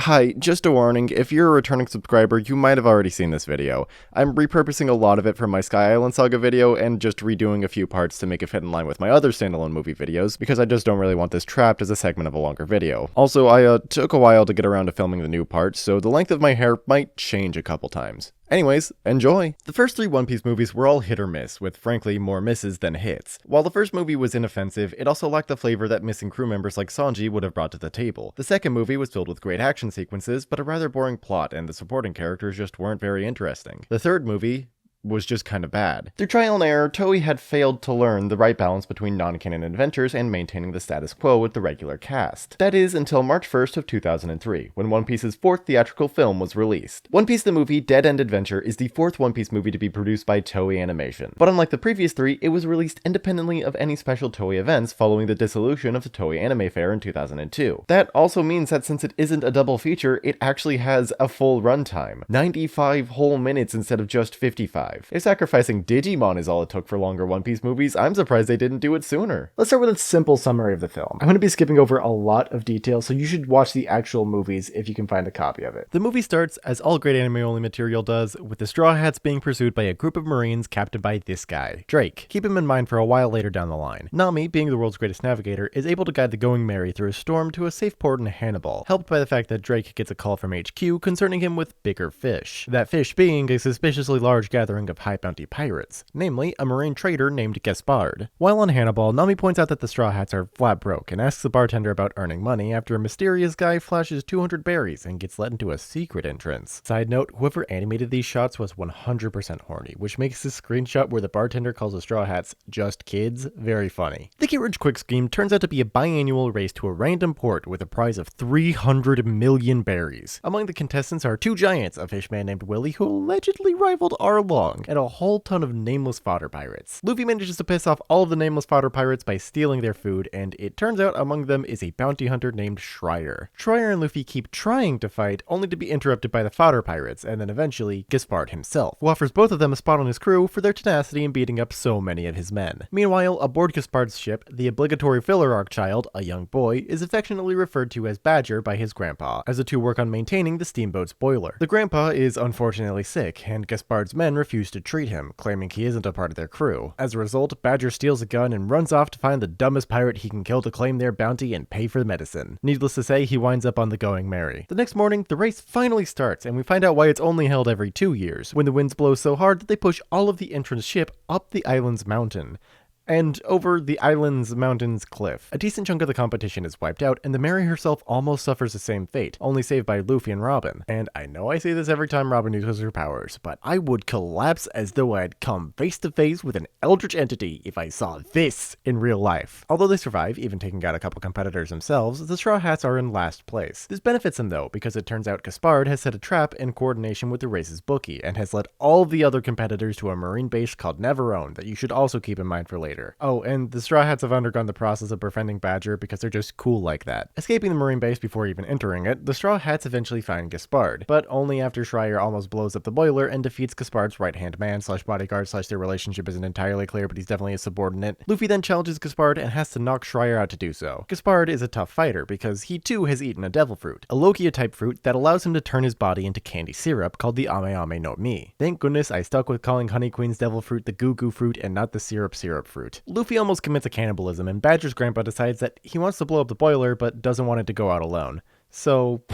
Hi, just a warning, if you're a returning subscriber, you might have already seen this video. I'm repurposing a lot of it from my Sky Island Saga video and just redoing a few parts to make it fit in line with my other standalone movie videos, because I just don't really want this trapped as a segment of a longer video. Also, I took a while to get around to filming the new parts, so the length of my hair might change a couple times. Anyways, enjoy! The first three One Piece movies were all hit or miss, with frankly more misses than hits. While the first movie was inoffensive, it also lacked the flavor that missing crew members like Sanji would have brought to the table. The second movie was filled with great action sequences, but a rather boring plot, and the supporting characters just weren't very interesting. The third movie was just kind of bad. Through trial and error, Toei had failed to learn the right balance between non-canon adventures and maintaining the status quo with the regular cast. That is, until March 1st of 2003, when One Piece's fourth theatrical film was released. One Piece the movie Dead End Adventure is the fourth One Piece movie to be produced by Toei Animation, but unlike the previous three, it was released independently of any special Toei events following the dissolution of the Toei Anime Fair in 2002. That also means that since it isn't a double feature, it actually has a full runtime. 95 whole minutes instead of just 55. If sacrificing Digimon is all it took for longer One Piece movies, I'm surprised they didn't do it sooner. Let's start with a simple summary of the film. I'm going to be skipping over a lot of detail, so you should watch the actual movies if you can find a copy of it. The movie starts, as all great anime-only material does, with the Straw Hats being pursued by a group of Marines captained by this guy, Drake. Keep him in mind for a while later down the line. Nami, being the world's greatest navigator, is able to guide the Going Merry through a storm to a safe port in Hannibal, helped by the fact that Drake gets a call from HQ concerning him with bigger fish. That fish being a suspiciously large gathering of high bounty pirates, namely a marine trader named Gasparde. While on Hannibal, Nami points out that the Straw Hats are flat broke and asks the bartender about earning money after a mysterious guy flashes 200 berries and gets let into a secret entrance. Side note, whoever animated these shots was 100% horny, which makes this screenshot where the bartender calls the Straw Hats just kids very funny. The Get Rich Quick scheme turns out to be a biannual race to a random port with a prize of 300 million berries. Among the contestants are two giants, a fishman named Willie who allegedly rivaled Arlong, and a whole ton of nameless fodder pirates. Luffy manages to piss off all of the nameless fodder pirates by stealing their food, and it turns out among them is a bounty hunter named Schreier. Schreier and Luffy keep trying to fight, only to be interrupted by the fodder pirates, and then eventually Gasparde himself, who offers both of them a spot on his crew for their tenacity in beating up so many of his men. Meanwhile, aboard Gasparde's ship, the obligatory filler arc child, a young boy, is affectionately referred to as Badger by his grandpa, as the two work on maintaining the steamboat's boiler. The grandpa is unfortunately sick, and Gasparde's men refuse to treat him, claiming he isn't a part of their crew. As a result, Badger steals a gun and runs off to find the dumbest pirate he can kill to claim their bounty and pay for the medicine. Needless to say, he winds up on the Going Merry. The next morning, the race finally starts, and we find out why it's only held every 2 years, when the winds blow so hard that they push all of the entrance ship up the island's mountain, and over the island's mountain's cliff. A decent chunk of the competition is wiped out, and the Mary herself almost suffers the same fate, only saved by Luffy and Robin. And I know I say this every time Robin uses her powers, but I would collapse as though I had come face to face with an eldritch entity if I saw this in real life. Although they survive, even taking out a couple competitors themselves, the Straw Hats are in last place. This benefits them though, because it turns out Gasparde has set a trap in coordination with the race's bookie, and has led all of the other competitors to a marine base called Neverone that you should also keep in mind for later. Oh, and the Straw Hats have undergone the process of befriending Badger because they're just cool like that. Escaping the marine base before even entering it, the Straw Hats eventually find Gasparde, but only after Schreier almost blows up the boiler and defeats Gasparde's right-hand man / bodyguard / their relationship isn't entirely clear, but he's definitely a subordinate. Luffy then challenges Gasparde and has to knock Schreier out to do so. Gasparde is a tough fighter because he too has eaten a devil fruit, a Logia-type fruit that allows him to turn his body into candy syrup called the Ame Ame no Mi. Thank goodness I stuck with calling Honey Queen's devil fruit the Goo Goo fruit and not the syrup fruit. Luffy almost commits a cannibalism, and Badger's grandpa decides that he wants to blow up the boiler but doesn't want it to go out alone. So,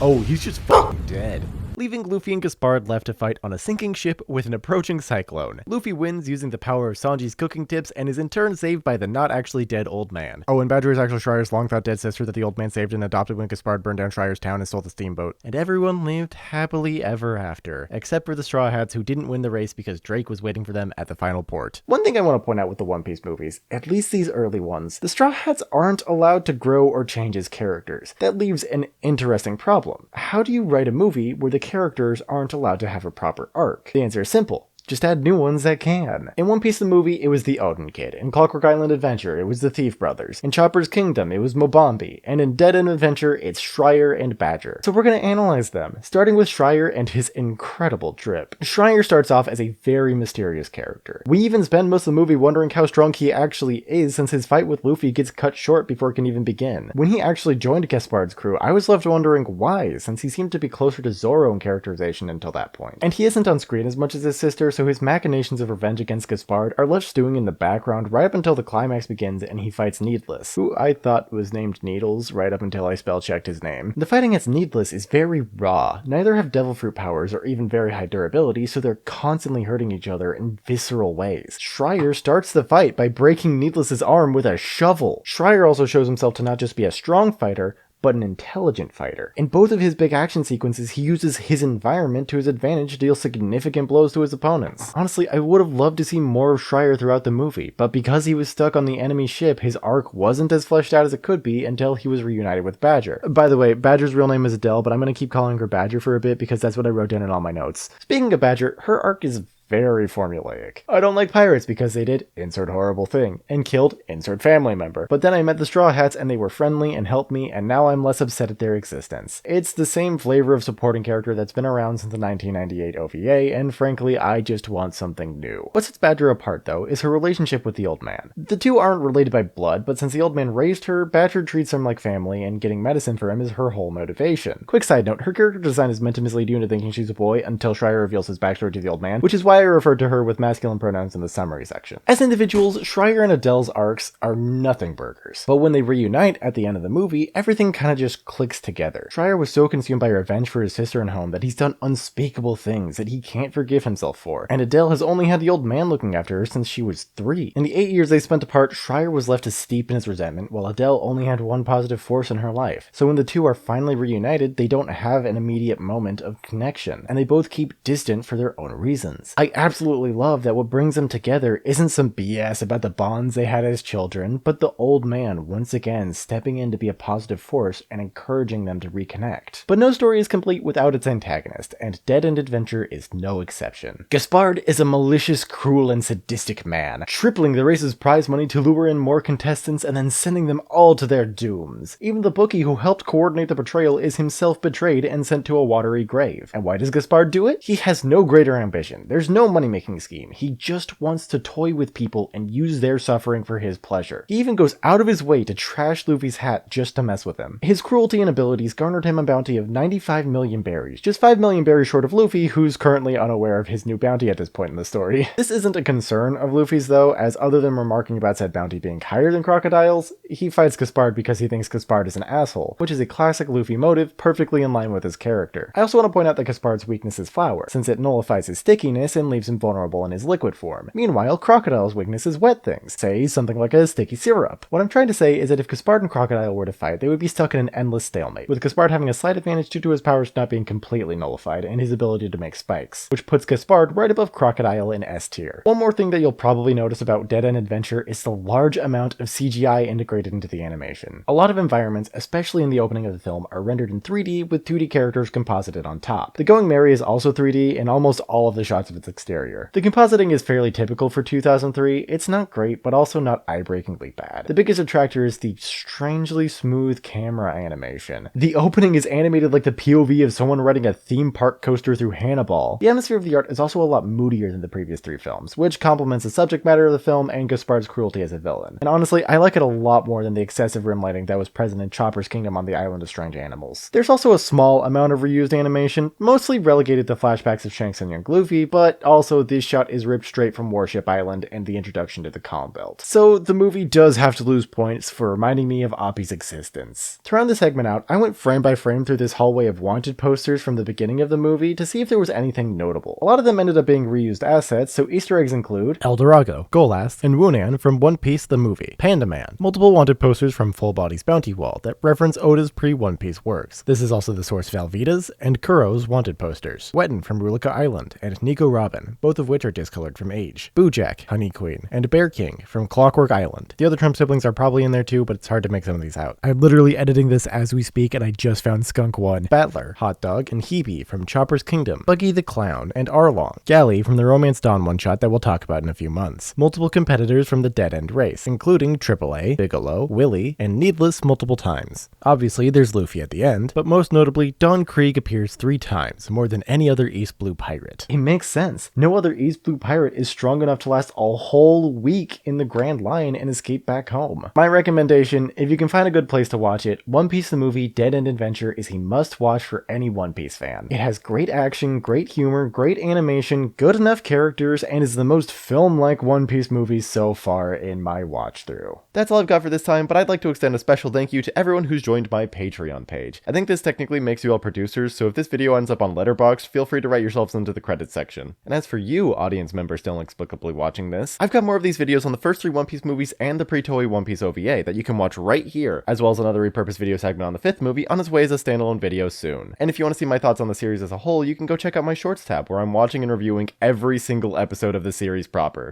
oh, he's just fucking dead. Leaving Luffy and Gasparde left to fight on a sinking ship with an approaching cyclone. Luffy wins using the power of Sanji's cooking tips and is in turn saved by the not actually dead old man. Oh, and Badger is actually Schreier's long thought dead sister that the old man saved and adopted when Gasparde burned down Schreier's town and stole the steamboat. And everyone lived happily ever after, except for the Straw Hats who didn't win the race because Drake was waiting for them at the final port. One thing I want to point out with the One Piece movies, at least these early ones, the Straw Hats aren't allowed to grow or change as characters. That leaves an interesting problem. How do you write a movie where the characters aren't allowed to have a proper arc? The answer is simple. Just add new ones that can. In One Piece the movie, it was the Odin Kid. In Clockwork Island Adventure, it was the Thief Brothers. In Chopper's Kingdom, it was Mobambi. And in Dead End Adventure, it's Schreier and Badger. So we're gonna analyze them, starting with Schreier and his incredible drip. Schreier starts off as a very mysterious character. We even spend most of the movie wondering how strong he actually is, since his fight with Luffy gets cut short before it can even begin. When he actually joined Gasparde's crew, I was left wondering why, since he seemed to be closer to Zoro in characterization until that point. And he isn't on screen as much as his sister, so his machinations of revenge against Gasparde are left stewing in the background right up until the climax begins and he fights Needless, who I thought was named Needles right up until I spell checked his name. The fighting against Needless is very raw. Neither have devil fruit powers or even very high durability, so they're constantly hurting each other in visceral ways. Schreier starts the fight by breaking Needless's arm with a shovel. Schreier also shows himself to not just be a strong fighter, but an intelligent fighter. In both of his big action sequences, he uses his environment to his advantage to deal significant blows to his opponents. Honestly, I would have loved to see more of Schreier throughout the movie, but because he was stuck on the enemy ship, his arc wasn't as fleshed out as it could be until he was reunited with Badger. By the way, Badger's real name is Adele, but I'm gonna keep calling her Badger for a bit because that's what I wrote down in all my notes. Speaking of Badger, her arc is very formulaic. I don't like pirates because they did insert horrible thing and killed insert family member. But then I met the Straw Hats and they were friendly and helped me, and now I'm less upset at their existence. It's the same flavor of supporting character that's been around since the 1998 OVA, and frankly, I just want something new. What sets Badger apart though is her relationship with the old man. The two aren't related by blood, but since the old man raised her, Badger treats him like family, and getting medicine for him is her whole motivation. Quick side note, her character design is meant to mislead you into thinking she's a boy until Schreier reveals his backstory to the old man, which is why I referred to her with masculine pronouns in the summary section. As individuals, Schreier and Adele's arcs are nothing burgers, but when they reunite at the end of the movie, everything kinda just clicks together. Schreier was so consumed by revenge for his sister and home that he's done unspeakable things that he can't forgive himself for, and Adele has only had the old man looking after her since she was 3. In the 8 years they spent apart, Schreier was left to steep in his resentment, while Adele only had one positive force in her life. So when the two are finally reunited, they don't have an immediate moment of connection, and they both keep distant for their own reasons. I absolutely love that what brings them together isn't some BS about the bonds they had as children, but the old man once again stepping in to be a positive force and encouraging them to reconnect. But no story is complete without its antagonist, and Dead End Adventure is no exception. Gasparde is a malicious, cruel, and sadistic man, tripling the race's prize money to lure in more contestants and then sending them all to their dooms. Even the bookie who helped coordinate the betrayal is himself betrayed and sent to a watery grave. And why does Gasparde do it? He has no greater ambition. There's no money-making scheme. He just wants to toy with people and use their suffering for his pleasure. He even goes out of his way to trash Luffy's hat just to mess with him. His cruelty and abilities garnered him a bounty of 95 million berries, just 5 million berries short of Luffy, who's currently unaware of his new bounty at this point in the story. This isn't a concern of Luffy's though, as other than remarking about said bounty being higher than Crocodile's, he fights Gasparde because he thinks Gasparde is an asshole, which is a classic Luffy motive perfectly in line with his character. I also want to point out that Gasparde's weakness is flour, since it nullifies his stickiness and leaves him vulnerable in his liquid form. Meanwhile, Crocodile's weakness is wet things, say something like a sticky syrup. What I'm trying to say is that if Gasparde and Crocodile were to fight, they would be stuck in an endless stalemate, with Gasparde having a slight advantage due to his powers not being completely nullified and his ability to make spikes, which puts Gasparde right above Crocodile in S tier. One more thing that you'll probably notice about Dead End Adventure is the large amount of CGI integrated into the animation. A lot of environments, especially in the opening of the film, are rendered in 3D with 2D characters composited on top. The Going Merry is also 3D in almost all of the shots of its exterior. The compositing is fairly typical for 2003, it's not great, but also not eye-breakingly bad. The biggest attractor is the strangely smooth camera animation. The opening is animated like the POV of someone riding a theme park coaster through Hannibal. The atmosphere of the art is also a lot moodier than the previous 3 films, which complements the subject matter of the film and Gasparde's cruelty as a villain. And honestly, I like it a lot more than the excessive rim lighting that was present in Chopper's Kingdom on the Island of Strange Animals. There's also a small amount of reused animation, mostly relegated to flashbacks of Shanks and young Luffy, but also this shot is ripped straight from Warship Island and the introduction to the Calm Belt. So the movie does have to lose points for reminding me of Appi's existence. To round this segment out, I went frame by frame through this hallway of wanted posters from the beginning of the movie to see if there was anything notable. A lot of them ended up being reused assets, so Easter eggs include El Dorado, Golast, and Wunan from One Piece the movie, Panda Man, multiple wanted posters from Full Body's Bounty Wall that reference Oda's pre-One Piece works. This is also the source Valvita's and Kuro's wanted posters, Wetten from Rulika Island, and Nico Robin. 11, both of which are discolored from age, Bojack, Honey Queen, and Bear King from Clockwork Island. The other Trump siblings are probably in there too, but it's hard to make some of these out. I'm literally editing this as we speak, and I just found Skunk 1, Battler, Hot Dog, and Hebe from Chopper's Kingdom, Buggy the Clown, and Arlong, Gally from the Romance Dawn one-shot that we'll talk about in a few months, multiple competitors from the Dead End race, including AAA, Bigelow, Willie, and Needless multiple times. Obviously, there's Luffy at the end, but most notably, Don Krieg appears 3 times, more than any other East Blue pirate. It makes sense. No other East Blue pirate is strong enough to last a whole week in the Grand Line and escape back home. My recommendation, if you can find a good place to watch it, One Piece the movie Dead End Adventure is a must-watch for any One Piece fan. It has great action, great humor, great animation, good enough characters, and is the most film-like One Piece movie so far in my watch-through. That's all I've got for this time, but I'd like to extend a special thank you to everyone who's joined my Patreon page. I think this technically makes you all producers, so if this video ends up on Letterboxd, feel free to write yourselves into the credits section. And as for you, audience members still inexplicably watching this, I've got more of these videos on the first 3 One Piece movies and the pre-Toei One Piece OVA that you can watch right here, as well as another repurposed video segment on the 5th movie on its way as a standalone video soon. And if you want to see my thoughts on the series as a whole, you can go check out my Shorts tab, where I'm watching and reviewing every single episode of the series proper.